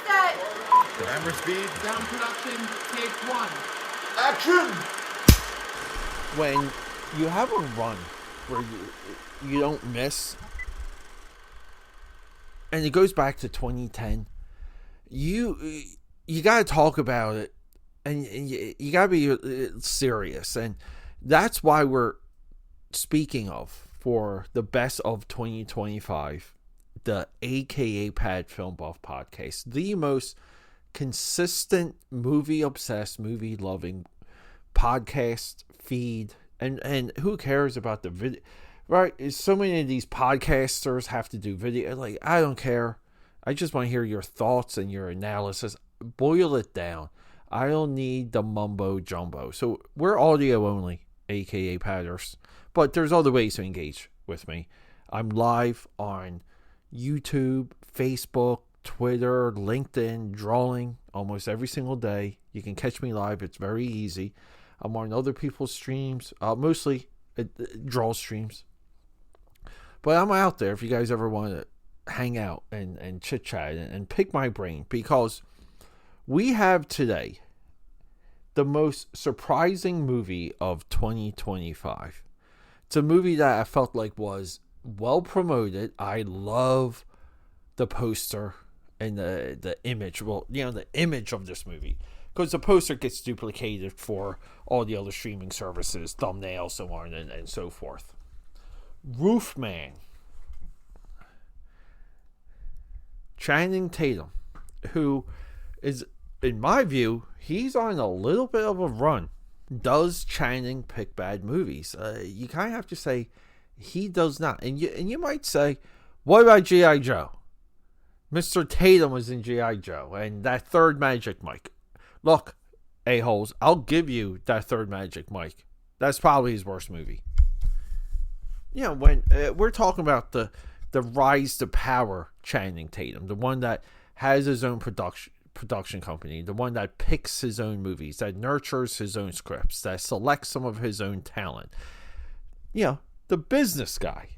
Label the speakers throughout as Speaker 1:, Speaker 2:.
Speaker 1: set.
Speaker 2: Camera speed.
Speaker 3: Sound production, take one.
Speaker 2: Action!
Speaker 4: When you have a run where you don't miss, and it goes back to 2010, you got to talk about it, and you got to be serious, and that's why we're speaking of, for the best of 2025, the AKAPAD Film Buff Podcast, the most consistent movie-obsessed, movie-loving podcast feed, and who cares about the video, right? So many of these podcasters have to do video. Like, I don't care. I just want to hear your thoughts and your analysis. Boil it down. I don't need the mumbo jumbo. So we're audio only, aka Padders. But there's other ways to engage with me. I'm live on YouTube, Facebook, Twitter, LinkedIn, drawing almost every single day. You can catch me live. It's very easy. I'm on other people's streams, mostly draw streams. But I'm out there if you guys ever want to hang out and chit-chat and pick my brain, because we have today the most surprising movie of 2025. It's a movie that I felt like was well promoted. I love the poster and the image. Well, the image of this movie, because the poster gets duplicated for all the other streaming services, thumbnails, so on and so forth. Roofman. Channing Tatum, who is, in my view, he's on a little bit of a run. Does Channing pick bad movies? You kind of have to say he does not. And you might say, what about G.I. Joe? Mr. Tatum was in G.I. Joe, and that third Magic Mike. Look, a-holes, I'll give you that third Magic Mike. That's probably his worst movie. When we're talking about the rise to power Channing Tatum, the one that has his own production company, the one that picks his own movies, that nurtures his own scripts, that selects some of his own talent. The business guy.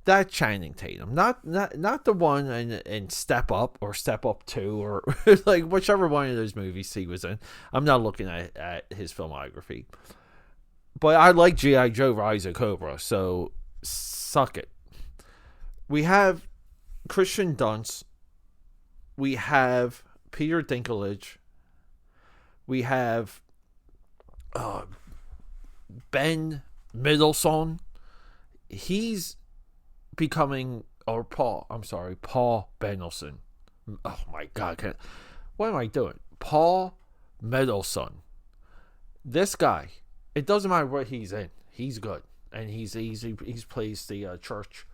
Speaker 4: That Channing Tatum, not the one in Step Up or Step Up 2 or like whichever one of those movies he was in. I'm not looking at his filmography. But I like G.I. Joe Rise of Cobra, so suck it. We have Christian Dunst. We have Peter Dinklage. We have Ben Mendelsohn. He's becoming, Paul Mendelsohn. Oh my God. What am I doing? Paul Mendelsohn. This guy, it doesn't matter what he's in. He's good. And he's plays the church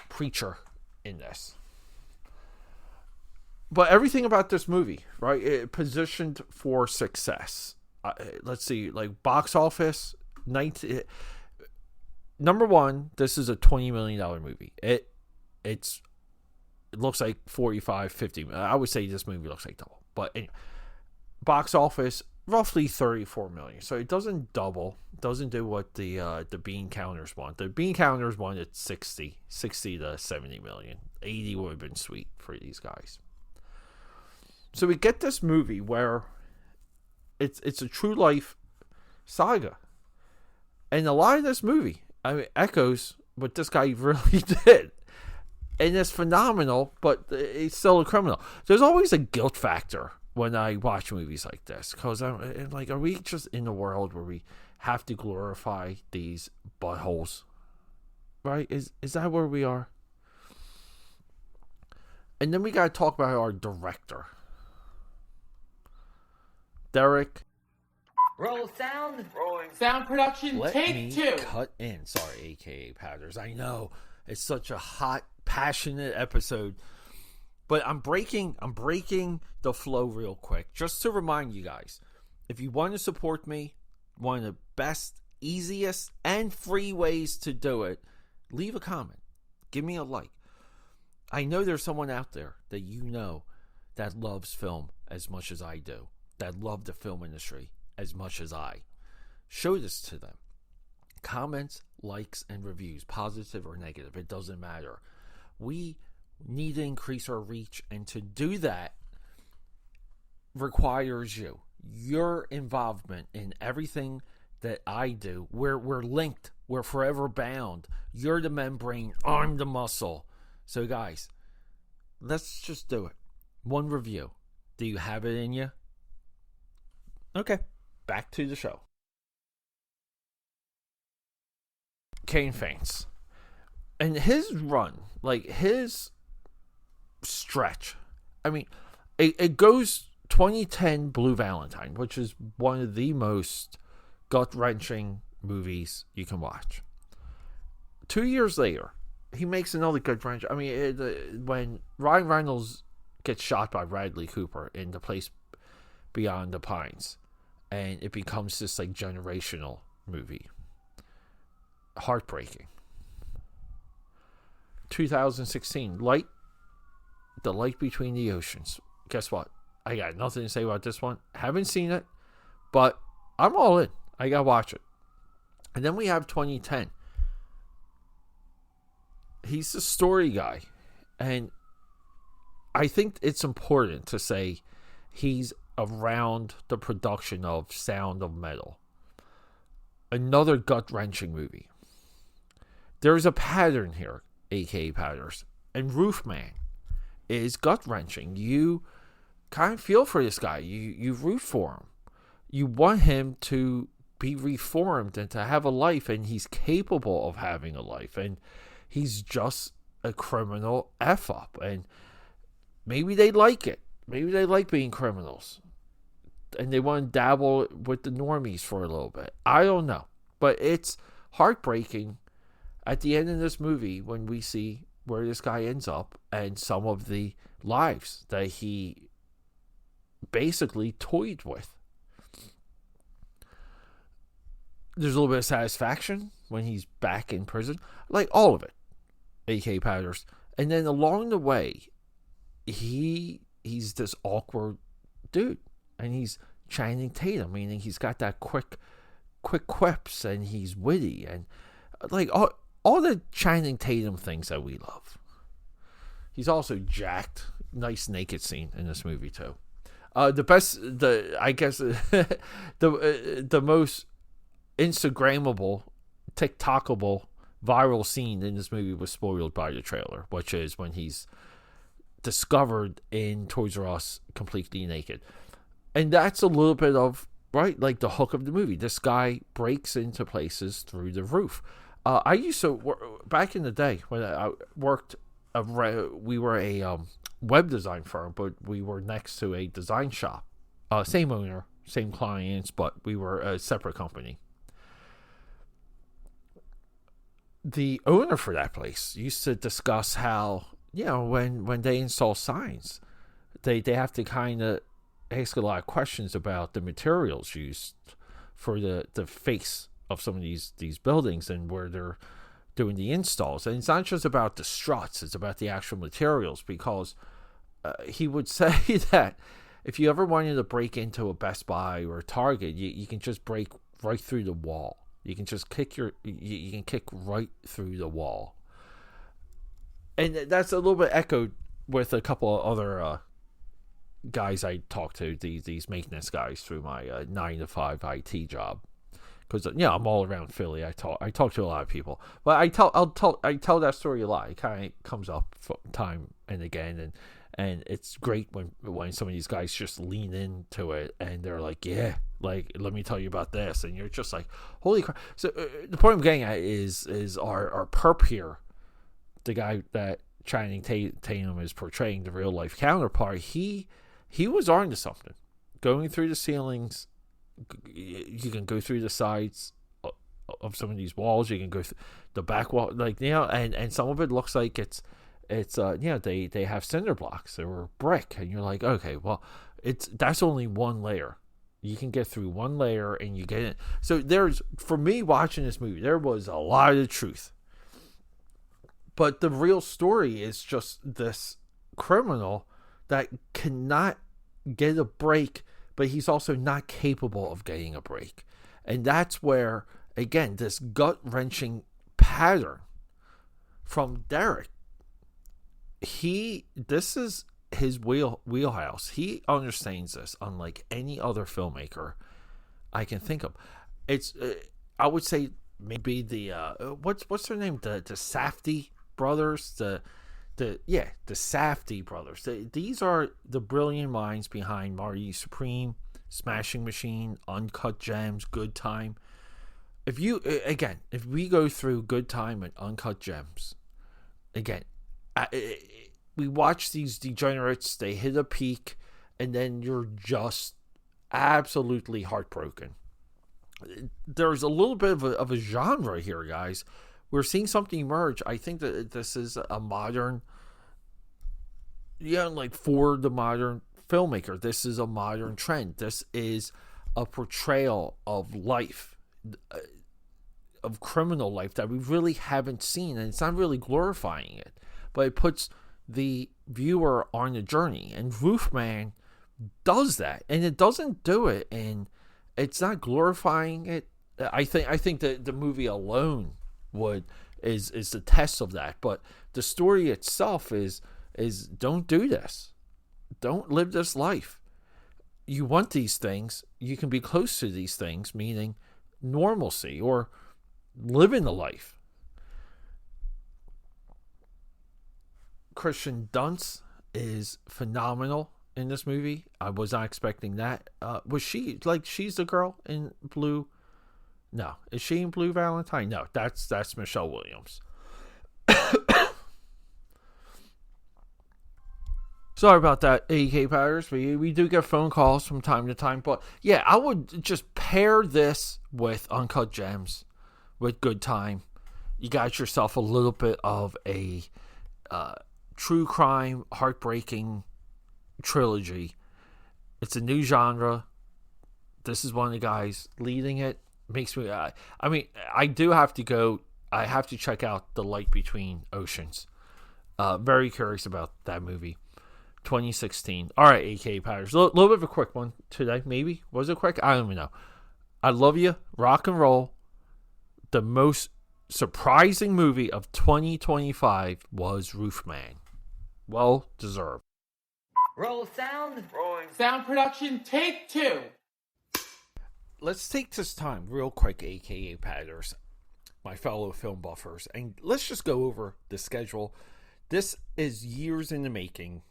Speaker 4: preacher in this. But everything about this movie, right? It positioned for success. Let's see, like box office, number one, this is a $20 million movie. It looks like 45, 50. I would say this movie looks like double. But anyway, box office, roughly 34 million. So it doesn't double. Doesn't do what the bean counters want. The bean counters wanted 60 to 70 million. 80 would have been sweet for these guys. So we get this movie where it's a true life saga. And a lot of this movie, echoes what this guy really did. And it's phenomenal, but it's still a criminal. There's always a guilt factor when I watch movies like this, because I'm like, are we just in a world where we have to glorify these buttholes? Right? Is that where we are? And then we got to talk about our director, Derek.
Speaker 3: Roll sound. Rolling. Sound production, take two.
Speaker 4: Cut in. Sorry, aka Powders. I know it's such a hot, passionate episode, but I'm breaking the flow real quick just to remind you guys. If you want to support me, one of the best, easiest, and free ways to do it, leave a comment. Give me a like. I know there's someone out there that that loves film as much as I do, that love the film industry as much as I. Show this to them. Comments, likes, and reviews, positive or negative, it doesn't matter. We need to increase our reach, and to do that requires your involvement in everything that I do. We're linked. We're forever bound. You're the membrane. I'm the muscle. So guys, let's just do it. One review. Do you have it in you? Okay, back to the show. Kane faints. And his run, like his stretch, I mean, it goes 2010 Blue Valentine, which is one of the most gut-wrenching movies you can watch. 2 years later, he makes another gut-wrench. I mean, when Ryan Reynolds gets shot by Bradley Cooper in The Place Beyond the Pines, and it becomes this like generational movie. Heartbreaking. 2016, The Light Between the Oceans. Guess what? I got nothing to say about this one. Haven't seen it, but I'm all in. I gotta watch it. And then we have 2010. He's the story guy, and I think it's important to say he's around the production of Sound of Metal. Another gut-wrenching movie. There's a pattern here, AKAPADers. And Roofman is gut-wrenching. You kind of feel for this guy. You root for him. You want him to be reformed and to have a life, and he's capable of having a life. And he's just a criminal F-up. And maybe they like it. Maybe they like being criminals. And they want to dabble with the normies for a little bit. I don't know. But it's heartbreaking at the end of this movie when we see where this guy ends up and some of the lives that he basically toyed with. There's a little bit of satisfaction when he's back in prison. Like all of it. AKAPADers. And then along the way, he's this awkward dude. And he's Channing Tatum, meaning he's got that quick quips, and he's witty, and like all the Channing Tatum things that we love. He's also jacked. Nice naked scene in this movie too. The most Instagrammable, TikTokable, viral scene in this movie was spoiled by the trailer, which is when he's discovered in Toys R Us completely naked. And that's a little bit of, right, like the hook of the movie. This guy breaks into places through the roof. I used to, back in the day when I worked, we were a web design firm, but we were next to a design shop. Same owner, same clients, but we were a separate company. The owner for that place used to discuss how, when they install signs, they have to kind of ask a lot of questions about the materials used for the face of some of these buildings and where they're doing the installs. And it's not just about the struts, it's about the actual materials, because he would say that if you ever wanted to break into a Best Buy or a Target, you can just break right through the wall. You can just kick right through the wall. And that's a little bit echoed with a couple of other guys I talk to, these maintenance guys, through my 9-to-5 IT job, because I'm all around Philly. I talk to a lot of people, but I tell that story a lot. It kind of comes up time and again, and it's great when some of these guys just lean into it and they're like, yeah, like, let me tell you about this, and you're just like, holy crap. So the point I'm getting at is our perp here, the guy that Channing Tatum is portraying, the real life counterpart. He was on to something. Going through the ceilings, you can go through the sides of some of these walls. You can go through the back wall, and some of it looks like it's they have cinder blocks or brick, and you're like, okay, well, that's only one layer. You can get through one layer and you get it. So for me watching this movie, there was a lot of truth, but the real story is just this criminal that cannot get a break, but he's also not capable of getting a break. And that's where, again, this gut-wrenching pattern from Derek this is his wheelhouse. He understands this unlike any other filmmaker I can think of. It's I would say maybe the what's their name, the Safdie brothers, the Safdie brothers. These are the brilliant minds behind Marty Supreme, Smashing Machine, Uncut Gems, Good Time. If we go through Good Time and Uncut Gems, again, we watch these degenerates, they hit a peak, and then you're just absolutely heartbroken. There's a little bit of a genre here, guys. We're seeing something emerge. I think that this is a modern, like for the modern filmmaker, this is a modern trend. This is a portrayal of life, of criminal life that we really haven't seen, and it's not really glorifying it, but it puts the viewer on a journey. And Roofman does that, and it doesn't do it, and it's not glorifying it. I think that the movie alone is the test of that, but the story itself is don't do this, don't live this life. You want these things, you can be close to these things, meaning normalcy or living the life. Kristen Dunst is phenomenal in this movie. I was not expecting that. Was she she's the girl in Blue? No, is she in Blue Valentine? No, that's Michelle Williams. Sorry about that, AKAPADers. We do get phone calls from time to time, but yeah, I would just pair this with Uncut Gems, with Good Time. You got yourself a little bit of a true crime, heartbreaking trilogy. It's a new genre. This is one of the guys leading it. Makes me. I have to check out The Light Between Oceans. Very curious about that movie. 2016. All right, AKAPADers. A little bit of a quick one today. Maybe was it quick? I don't even know. I love you. Rock and roll. The most surprising movie of 2025 was Roofman. Well deserved.
Speaker 3: Roll sound.
Speaker 2: Rolling.
Speaker 3: Sound production, take 2.
Speaker 4: Let's take this time real quick, AKAPADers, my fellow film buffers, and let's just go over the schedule. This is years in the making.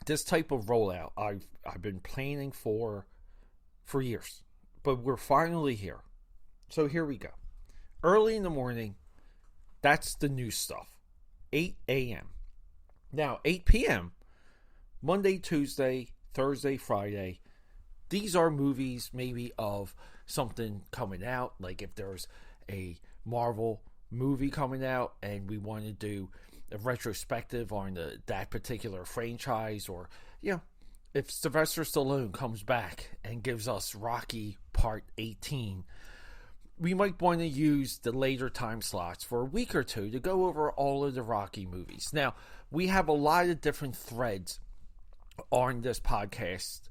Speaker 4: This type of rollout I've been planning for years, but we're finally here. So here we go. Early in the morning, that's the new stuff. 8 a.m. Now, 8 p.m., Monday, Tuesday, Thursday, Friday, these are movies maybe of something coming out. Like if there's a Marvel movie coming out and we want to do a retrospective on that particular franchise, or if Sylvester Stallone comes back and gives us Rocky Part 18, we might want to use the later time slots for a week or two to go over all of the Rocky movies. Now, we have a lot of different threads on this podcast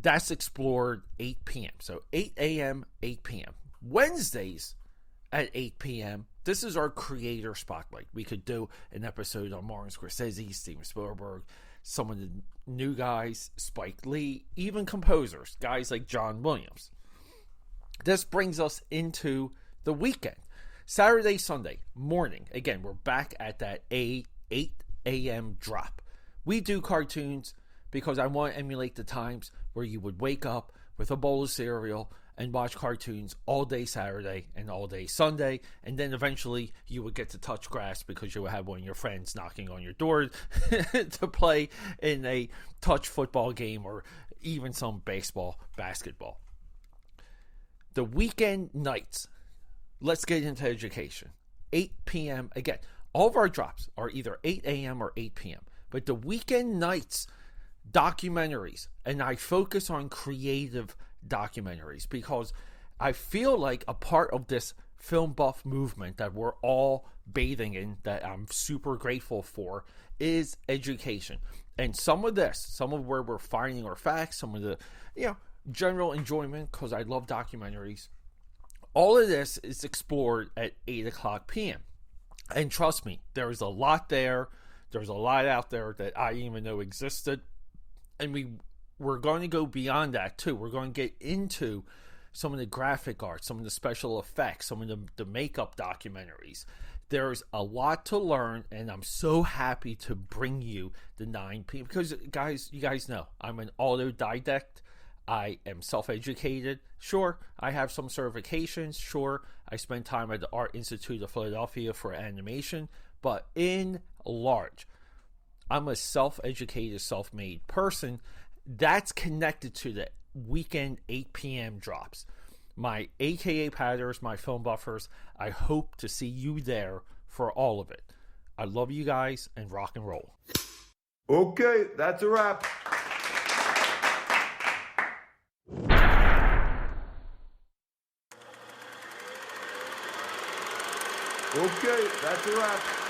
Speaker 4: that's explored 8 p.m. So 8 a.m., 8 p.m. Wednesdays at 8 p.m., this is our creator spotlight. We could do an episode on Martin Scorsese, Steven Spielberg, some of the new guys, Spike Lee, even composers, guys like John Williams. This brings us into the weekend. Saturday, Sunday morning. Again, we're back at that 8 a.m. drop. We do cartoons because I want to emulate the times where you would wake up with a bowl of cereal and watch cartoons all day Saturday and all day Sunday, and then eventually you would get to touch grass because you would have one of your friends knocking on your door to play in a touch football game or even some baseball, basketball. The weekend nights, let's get into education. 8 p.m. Again, all of our drops are either 8 a.m. or 8 p.m. But the weekend nights, documentaries, and I focus on creative documentaries because I feel like a part of this film buff movement that we're all bathing in, that I'm super grateful for, is education. And some of where we're finding our facts, some of the general enjoyment, because I love documentaries, all of this is explored at 8 o'clock p.m. And trust me, there is a lot there There's a lot out there that I didn't even know existed. And we're going to go beyond that too. We're going to get into some of the graphic art, some of the special effects, some of the makeup documentaries. There's a lot to learn, and I'm so happy to bring you the 9 p.m. because, guys, you guys know I'm an autodidact. I am self-educated. Sure, I have some certifications. Sure, I spent time at the Art Institute of Philadelphia for animation. But in large, I'm a self-educated, self-made person that's connected to the weekend 8 p.m. drops. My AKAPADers, my film buffers, I hope to see you there for all of it. I love you guys, and rock and roll.
Speaker 2: Okay, that's a wrap. Okay, that's a wrap.